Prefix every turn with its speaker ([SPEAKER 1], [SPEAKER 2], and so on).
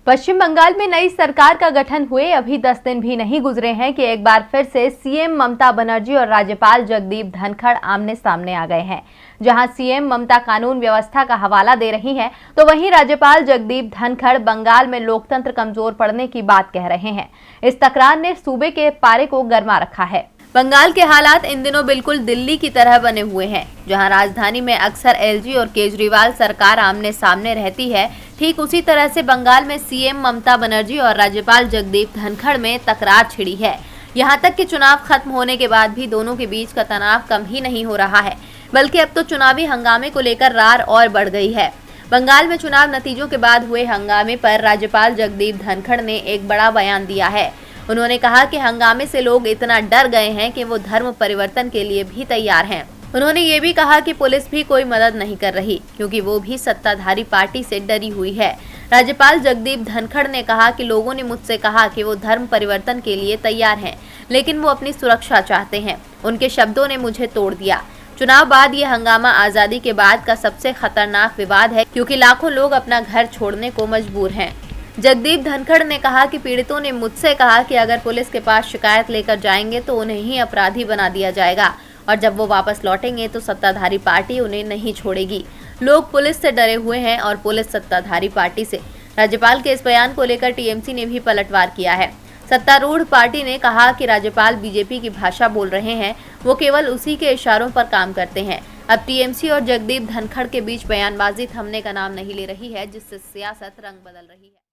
[SPEAKER 1] पश्चिम बंगाल में नई सरकार का गठन हुए अभी 10 दिन भी नहीं गुजरे हैं कि एक बार फिर से सीएम ममता बनर्जी और राज्यपाल जगदीप धनखड़ आमने सामने आ गए हैं। जहां सीएम ममता कानून व्यवस्था का हवाला दे रही हैं, तो वहीं राज्यपाल जगदीप धनखड़ बंगाल में लोकतंत्र कमजोर पड़ने की बात कह रहे हैं। इस तकरार ने सूबे के पारे को गर्मा रखा है। बंगाल के हालात इन दिनों बिल्कुल दिल्ली की तरह बने हुए हैं। जहां राजधानी में अक्सर एलजी और केजरीवाल सरकार आमने सामने रहती है, ठीक उसी तरह से बंगाल में सीएम ममता बनर्जी और राज्यपाल जगदीप धनखड़ में तकरार छिड़ी है। यहां तक कि चुनाव खत्म होने के बाद भी दोनों के बीच का तनाव कम ही नहीं हो रहा है, बल्कि अब तो चुनावी हंगामे को लेकर रार और बढ़ गई है। बंगाल में चुनाव नतीजों के बाद हुए हंगामे पर राज्यपाल जगदीप धनखड़ ने एक बड़ा बयान दिया है। उन्होंने कहा कि हंगामे से लोग इतना डर गए हैं कि वो धर्म परिवर्तन के लिए भी तैयार हैं। उन्होंने ये भी कहा कि पुलिस भी कोई मदद नहीं कर रही, क्योंकि वो भी सत्ताधारी पार्टी से डरी हुई है। राज्यपाल जगदीप धनखड़ ने कहा कि लोगों ने मुझसे कहा कि वो धर्म परिवर्तन के लिए तैयार हैं, लेकिन वो अपनी सुरक्षा चाहते हैं। उनके शब्दों ने मुझे तोड़ दिया। चुनाव बाद ये हंगामा आजादी के बाद का सबसे खतरनाक विवाद है, क्योंकि लाखों लोग अपना घर छोड़ने को मजबूर हैं। जगदीप धनखड़ ने कहा कि पीड़ितों ने मुझसे कहा कि अगर पुलिस के पास शिकायत लेकर जाएंगे तो उन्हें ही अपराधी बना दिया जाएगा, और जब वो वापस लौटेंगे तो सत्ताधारी पार्टी उन्हें नहीं छोड़ेगी। लोग पुलिस से डरे हुए हैं और पुलिस सत्ताधारी पार्टी से। राज्यपाल के इस बयान को लेकर टीएमसी ने भी पलटवार किया है। सत्तारूढ़ पार्टी ने कहा कि राज्यपाल बीजेपी की भाषा बोल रहे हैं, वो केवल उसी के इशारों पर काम करते हैं। अब टीएमसी और जगदीप धनखड़ के बीच बयानबाजी थमने का नाम नहीं ले रही है, जिससे सियासत रंग बदल रही है।